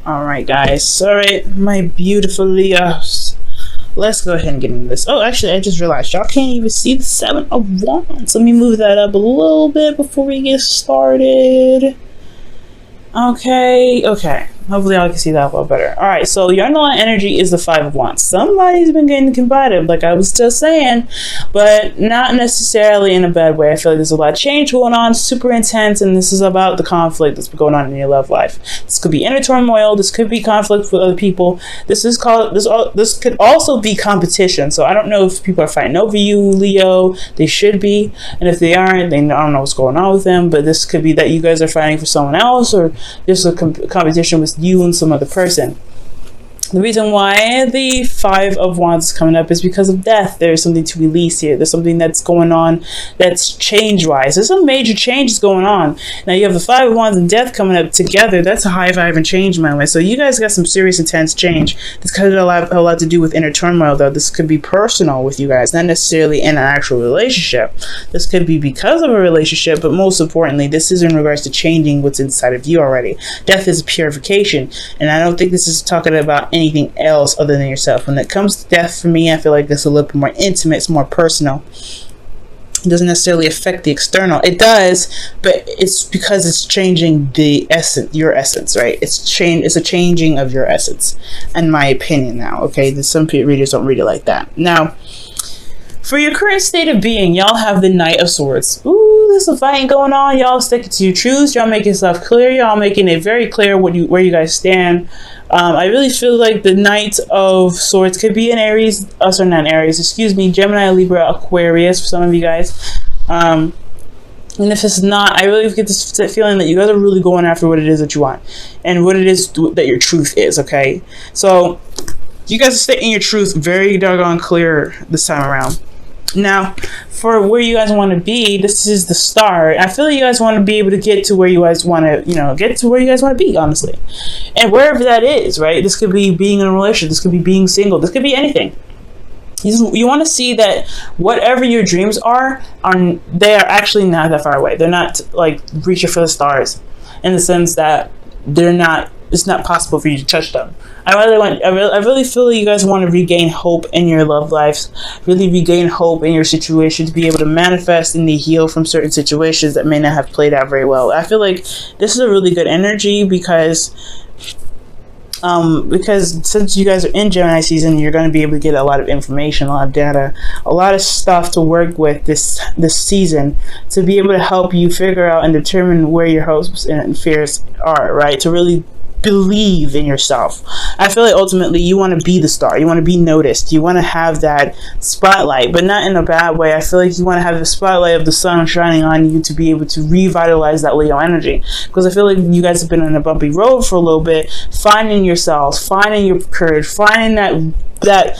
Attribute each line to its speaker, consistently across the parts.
Speaker 1: All right, guys. All right, my beautiful Leos. Let's go ahead and get into this. Oh, actually, I just realized y'all can't even see the Seven of Wands. Let me move that up a little bit before we get started. Okay. Hopefully I can see that a little better. Alright, so your underlying energy is the Five of Wands. Somebody's been getting combative, like I was just saying, but not necessarily in a bad way. I feel like there's a lot of change going on, super intense, and this is about the conflict that's been going on in your love life. This could be inner turmoil, this could be conflict with other people. This could also be competition. So I don't know if people are fighting over you, Leo. They should be, and if they aren't, then I don't know what's going on with them, but this could be that you guys are fighting for someone else, or there's a competition with you and some other person. The reason why the Five of Wands is coming up is because of death. There's something to release here. There's something that's going on that's change-wise. There's some major changes going on. Now you have the Five of Wands and death coming up together. That's a high vibe and change, my way. So you guys got some serious, intense change. This could have a lot to do with inner turmoil, though. This could be personal with you guys, not necessarily in an actual relationship. This could be because of a relationship, but most importantly, this is in regards to changing what's inside of you already. Death is purification, and I don't think this is talking about anything else other than yourself. When it comes to death, for me, I feel like it's a little bit more intimate, it's more personal. It doesn't necessarily affect the external. It does, but it's because it's changing the essence, your essence, right? It's a changing of your essence, in my opinion now, okay? Some readers don't read it like that. Now, for your current state of being, y'all have the Knight of Swords. Ooh, there's some fighting going on. Y'all sticking to your truths. Y'all making stuff clear. Y'all making it very clear where you guys stand. I really feel like the Knight of Swords could be an Aries, Gemini, Libra, Aquarius for some of you guys. And if it's not, I really get this feeling that you guys are really going after what it is that you want and what it is that your truth is, okay? So you guys are stating your truth very doggone clear this time around. Now, for where you guys want to be, this is the start. I feel like you guys want to be able to get to where you guys want to, get to where you guys want to be, honestly. And wherever that is, right? This could be being in a relationship. This could be being single. This could be anything. You want to see that whatever your dreams are, they are actually not that far away. They're not like reaching for the stars, in the sense that it's not possible for you to touch them. I really feel like you guys want to regain hope in your love lives, really regain hope in your situation, to be able to manifest and to heal from certain situations that may not have played out very well. I feel like this is a really good energy because since you guys are in Gemini season, you're going to be able to get a lot of information, a lot of data, a lot of stuff to work with this season, to be able to help you figure out and determine where your hopes and fears are, right? To really believe in yourself. I feel like ultimately you want to be the star. You want to be noticed. You want to have that spotlight, but not in a bad way. I feel like you want to have the spotlight of the sun shining on you to be able to revitalize that Leo energy. Because I feel like you guys have been on a bumpy road for a little bit, finding yourselves, finding your courage, finding that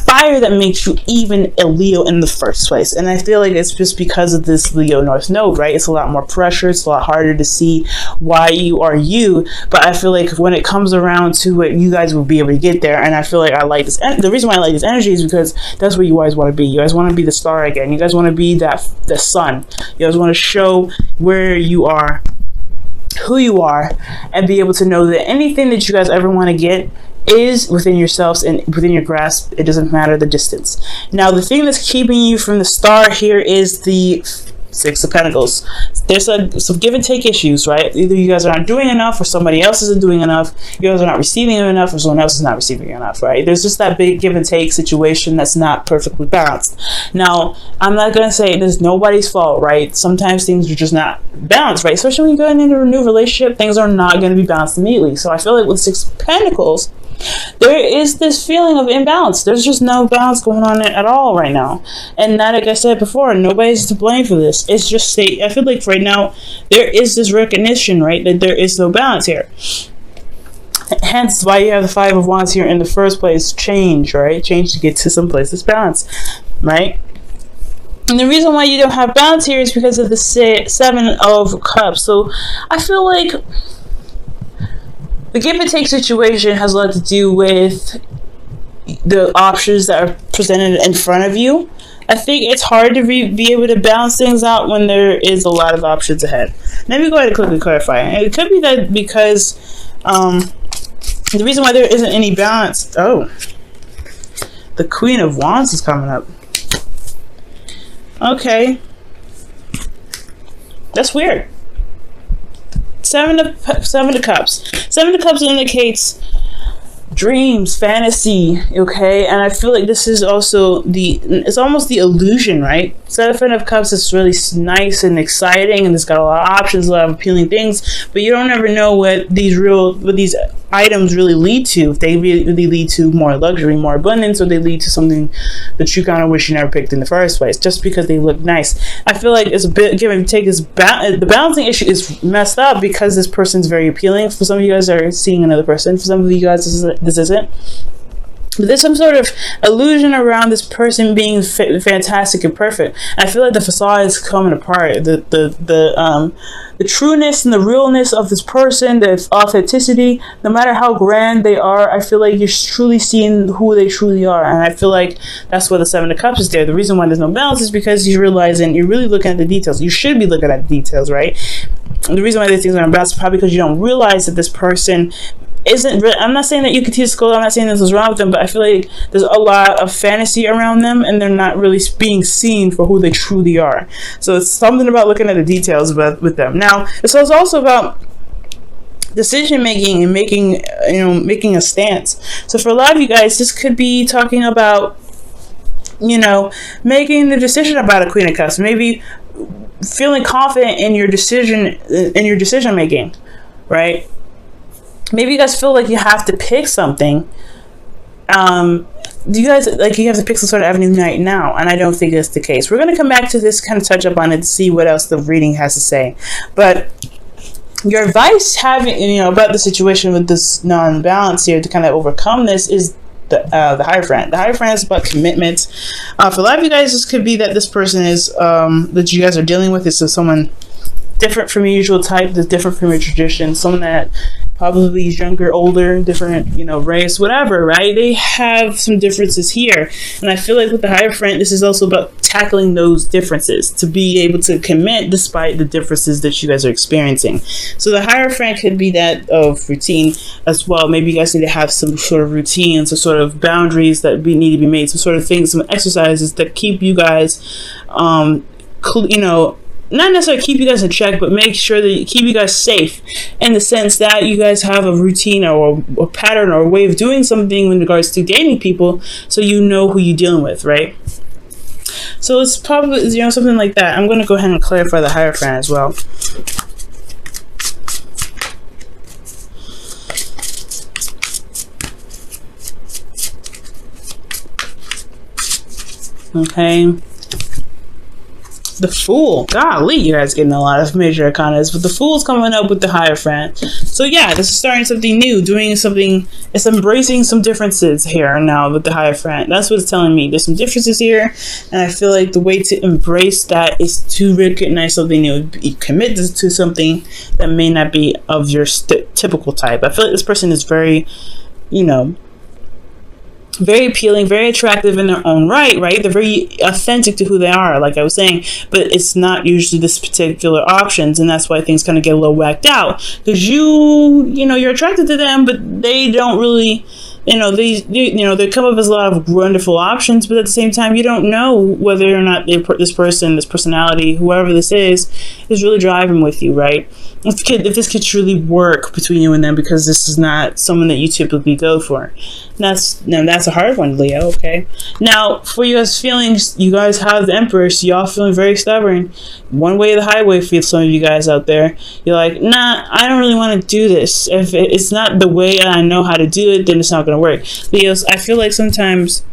Speaker 1: fire that makes you even a Leo in the first place. And I feel like it's just because of this Leo North Node, right? It's a lot more pressure. It's a lot harder to see why you are you. But I feel like when it comes around to it, you guys will be able to get there. And I feel like I like this. And the reason why I like this energy is because that's where you guys want to be. You guys want to be the star again. You guys want to be the sun. You guys want to show where you are, who you are, and be able to know that anything that you guys ever want to get is within yourselves and within your grasp. It doesn't matter the distance. Now, the thing that's keeping you from the star here is the Six of Pentacles. There's some give and take issues, right? Either you guys are not doing enough, or somebody else isn't doing enough. You guys are not receiving enough, or someone else is not receiving enough, right? There's just that big give and take situation that's not perfectly balanced. Now, I'm not going to say there's nobody's fault, right? Sometimes things are just not balanced, right? Especially when you're going into a new relationship, things are not going to be balanced immediately. So I feel like with Six of Pentacles, there is this feeling of imbalance. There's just no balance going on at all right now. And not, like I said before, nobody's to blame for this. It's just, I feel like right now, there is this recognition, right, that there is no balance here. Hence why you have the Five of Wands here in the first place. Change, right? Change to get to some place that's balanced, right? And the reason why you don't have balance here is because of the Seven of Cups. So I feel like the give and take situation has a lot to do with the options that are presented in front of you. I think it's hard to be able to balance things out when there is a lot of options ahead. Let me go ahead and quickly clarify. It could be that because the reason why there isn't any balance. Oh, the Queen of Wands is coming up. Okay, that's weird. Seven of Cups. Seven of Cups indicates dreams, fantasy, okay? And I feel like this is also it's almost the illusion, right? Seven of Cups is really nice and exciting, and it's got a lot of options, a lot of appealing things, but you don't ever know what these items really lead to. If they really lead to more luxury, more abundance, or they lead to something that you kind of wish you never picked in the first place, just because they look nice. I feel like it's a bit give and take. The balancing issue is messed up because this person's very appealing. For some of you guys are seeing another person. For some of you guys, this isn't. But there's some sort of illusion around this person being fantastic and perfect. I feel like the facade is coming apart. The trueness and the realness of this person, the authenticity, no matter how grand they are, I feel like you're truly seeing who they truly are. And I feel like that's why the Seven of Cups is there. The reason why there's no balance is because you're realizing you're really looking at the details. You should be looking at the details, right? And the reason why these things aren't balanced is probably because you don't realize that this person isn't really, I'm not saying that you can teach school, I'm not saying this is wrong with them, but I feel like there's a lot of fantasy around them and they're not really being seen for who they truly are. So it's something about looking at the details with them. Now, it's also about decision making and making a stance. So for a lot of you guys, this could be talking about, making the decision about a Queen of Cups, maybe feeling confident in your decision making, right? Maybe you guys feel like you have to pick something. Do you guys you have to pick some sort of avenue right now? And I don't think that's the case. We're going to come back to this, kind of touch up on it, to see what else the reading has to say. But your advice about the situation with this non-balance here to kind of overcome this is the Hierophant. The Hierophant is about commitment. For a lot of you guys, this could be that this person is that you guys are dealing with is someone different from your usual type, that's different from your tradition, someone that probably is younger, older, different, race, whatever, right? They have some differences here. And I feel like with the Hierophant, this is also about tackling those differences, to be able to commit despite the differences that you guys are experiencing. So the Hierophant could be that of routine as well. Maybe you guys need to have some sort of routines or sort of boundaries that need to be made, some sort of things, some exercises that keep you guys, not necessarily keep you guys in check, but make sure that you keep you guys safe in the sense that you guys have a routine or a pattern or a way of doing something in regards to dating people, so you know who you're dealing with, right? So it's probably, something like that. I'm going to go ahead and clarify the Hierophant as well. Okay. The Fool. Golly, you guys getting a lot of major arcanas, but the Fool's coming up with the Hierophant. So yeah, this is starting something new, doing something, it's embracing some differences here now with the Hierophant. That's what it's telling me. There's some differences here, and I feel like the way to embrace that is to recognize something new, commit to something that may not be of your typical type. I feel like this person is very, very appealing, very attractive in their own right? They're very authentic to who they are, like I was saying, but it's not usually this particular options, and that's why things kind of get a little whacked out, because you're attracted to them, but they don't really, they come up as a lot of wonderful options, but at the same time, you don't know whether or not this personality, whoever this is really driving with you, right? If this could truly work between you and them, because this is not someone that you typically go for. That's a hard one, Leo, okay? Now, for you guys' feelings, you guys have the Empress, y'all feeling very stubborn. One way or the highway for some of you guys out there. You're like, nah, I don't really want to do this. If it's not the way I know how to do it, then it's not going to work. Leos, I feel like sometimes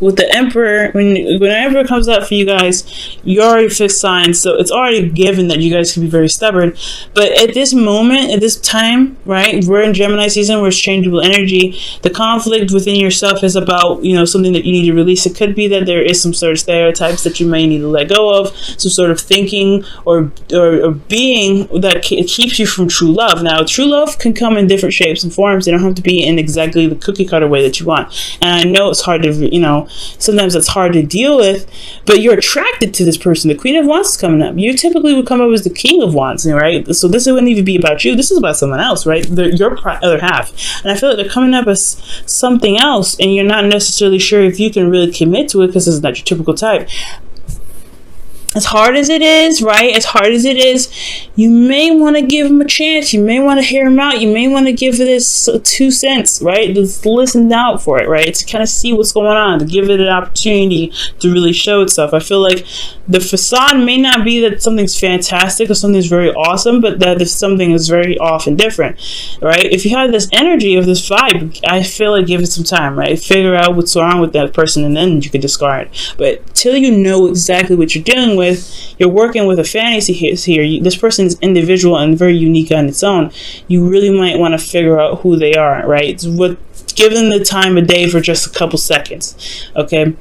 Speaker 1: with the Emperor, when the Emperor comes out for you guys, you already fixed signs, so it's already given that you guys can be very stubborn. But at this moment, at this time, right, we're in Gemini season, where it's changeable energy. The conflict within yourself is about, something that you need to release. It could be that there is some sort of stereotypes that you may need to let go of, some sort of thinking or being that keeps you from true love. Now, true love can come in different shapes and forms. They don't have to be in exactly the cookie cutter way that you want. And I know it's hard to, sometimes it's hard to deal with, but you're attracted to this person. The Queen of Wands is coming up. You typically would come up as the King of Wands, right? So this wouldn't even be about you. This is about someone else, right? Your other half. And I feel like they're coming up as something else, and you're not necessarily sure if you can really commit to it because it's not your typical type. As hard as it is, right? As hard as it is, you may want to give him a chance. You may want to hear him out. You may want to give this 2 cents, right? Just listen out for it, right? To kind of see what's going on, to give it an opportunity to really show itself. I feel like the facade may not be that something's fantastic or something's very awesome, but that if something is very off and different, right? If you have this energy of this vibe, I feel like give it some time, right? Figure out what's wrong with that person, and then you can discard. But till you know exactly what you're dealing with, you're working with a fantasy here. This person is individual and very unique on its own. You really might want to figure out who they are, right? Give them the time of day for just a couple seconds, okay?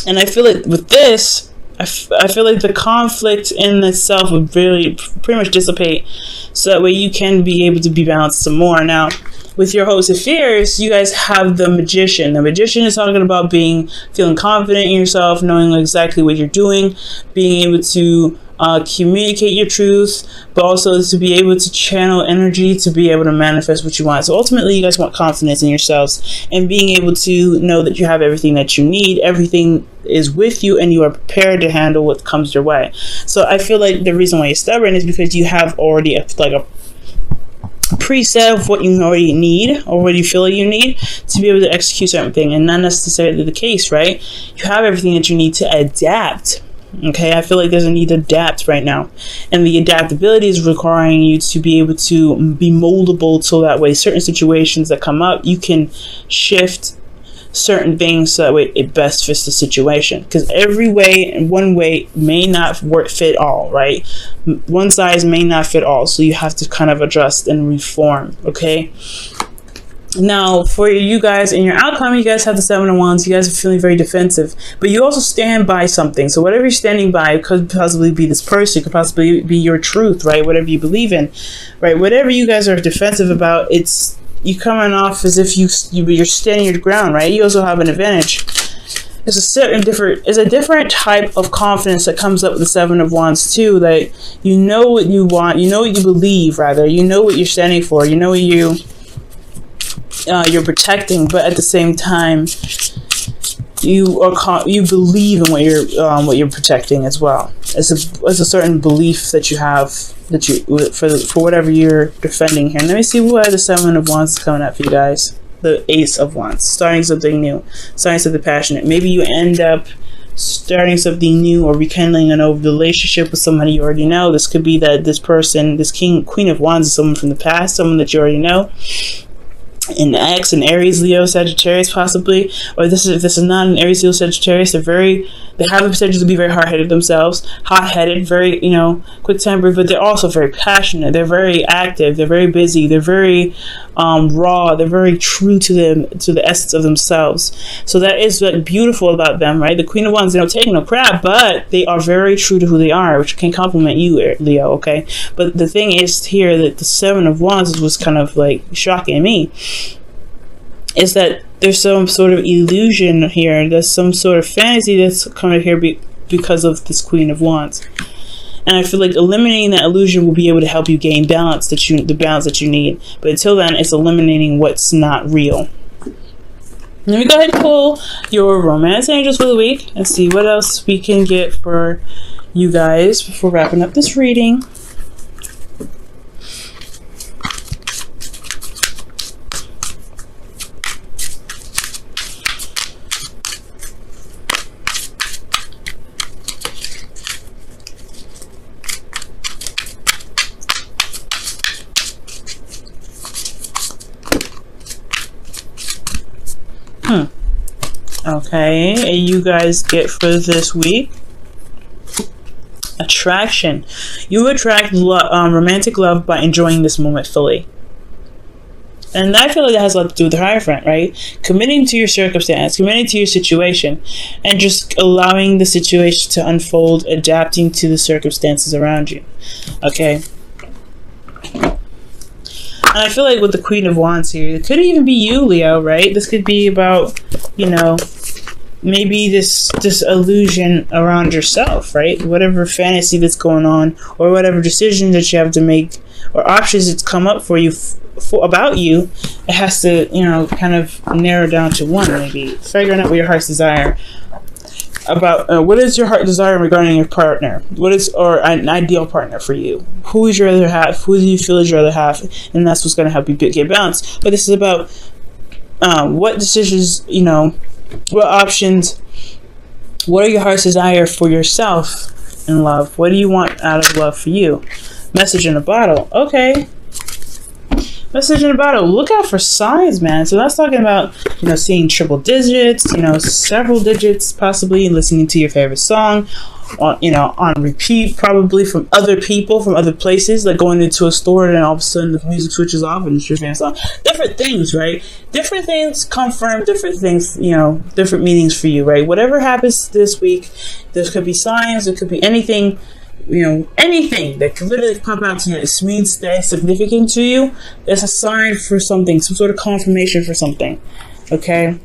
Speaker 1: And I feel like with this, I feel like the conflict in itself would really pretty much dissipate, so that way you can be able to be balanced some more. Now, with your host of fears, you guys have the Magician. The Magician is talking about feeling confident in yourself, knowing exactly what you're doing, being able to communicate your truth, but also to be able to channel energy to be able to manifest what you want. So ultimately, you guys want confidence in yourselves and being able to know that you have everything that you need. Everything is with you and you are prepared to handle what comes your way. So I feel like the reason why you're stubborn is because you have already a preset of what you already need or what you feel like you need to be able to execute certain thing, and not necessarily the case, right? You have everything that you need to adapt. Okay, I feel like there's a need to adapt right now, and the adaptability is requiring you to be able to be moldable, so that way certain situations that come up, you can shift certain things so that way it best fits the situation, because every way and one way may not fit all, right? One size may not fit all, so you have to kind of adjust and reform. Okay, now for you guys in your outcome, you guys have the 7 of Wands. You guys are feeling very defensive, but you also stand by something. So whatever you're standing by could possibly be this person, could possibly be your truth, right? Whatever you believe in, right? Whatever you guys are defensive about, it's you coming off as if you're standing your ground, right? You also have an advantage. It's a different type of confidence that comes up with the 7 of Wands too. That you know what you want, you know what you believe, rather, you know what you're standing for, you know what you're protecting, but at the same time, you believe in what you're protecting as well. It's a certain belief that you have that you for whatever you're defending here. And let me see why the 7 of Wands is coming up for you guys. The Ace of Wands, starting something new, starting something passionate. Maybe you end up starting something new or rekindling an old relationship with somebody you already know. This could be that this person, this Queen of Wands, is someone from the past, someone that you already know. An ex, an Aries, Leo, Sagittarius, possibly, or if this is not an Aries, Leo, Sagittarius, they have the potential to be very hard-headed themselves, hot-headed, very, quick-tempered, but they're also very passionate. They're very active. They're very busy. They're very raw. They're very true to the essence of themselves. So that is like beautiful about them, right? The Queen of Wands, they don't take no crap, but they are very true to who they are, which can compliment you, Leo. Okay, but the thing is here that the 7 of Wands was kind of like shocking me. Is that there's some sort of illusion here, there's some sort of fantasy that's coming here because of this Queen of Wands, and I feel like eliminating that illusion will be able to help you gain the balance that you need. But until then, it's eliminating what's not real. Let me go ahead and pull your romance angels for the week and see what else we can get for you guys before wrapping up this reading. Okay, and you guys get for this week attraction. You attract romantic love by enjoying this moment fully. And I feel like that has a lot to do with the Hierophant, right? Committing to your circumstance, committing to your situation, and just allowing the situation to unfold, adapting to the circumstances around you. Okay? And I feel like with the Queen of Wands here, it could even be you, Leo, right? This could be about, maybe this illusion around yourself, right? Whatever fantasy that's going on, or whatever decision that you have to make, or options that's come up for you about you, it has to, kind of narrow down to one. Maybe figuring out what your heart's desire about. What is your heart desire regarding your partner? What is, or an ideal partner for you? Who is your other half? Who do you feel is your other half? And that's what's going to help you get balanced. But this is about what decisions, what options, what are your heart's desire for yourself in love? What do you want out of love for you? Message in a bottle. Okay. Message in a bottle. Look out for signs, man. So that's talking about, seeing triple digits, several digits possibly, and listening to your favorite song on repeat, probably from other people, from other places, like going into a store and all of a sudden the music switches off and it's your favorite song. Different things, right? Different things confirm different things, different meanings for you, right? Whatever happens this week, there could be signs, there could be anything, anything that could literally pop out to you. It means that it's significant to you. It's a sign for something, some sort of confirmation for something. Okay?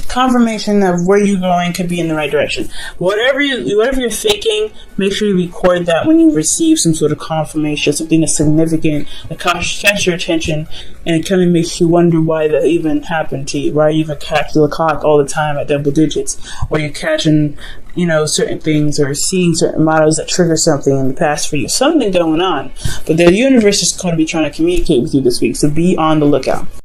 Speaker 1: Confirmation of where you're going could be in the right direction. Whatever you're thinking, make sure you record that when you receive some sort of confirmation, something that's significant, that catches your attention, and it kind of makes you wonder why that even happened to you. Why you even catch the clock all the time at double digits, or you're catching, certain things, or seeing certain models that trigger something in the past for you. Something going on. But the universe is going to be trying to communicate with you this week, so be on the lookout.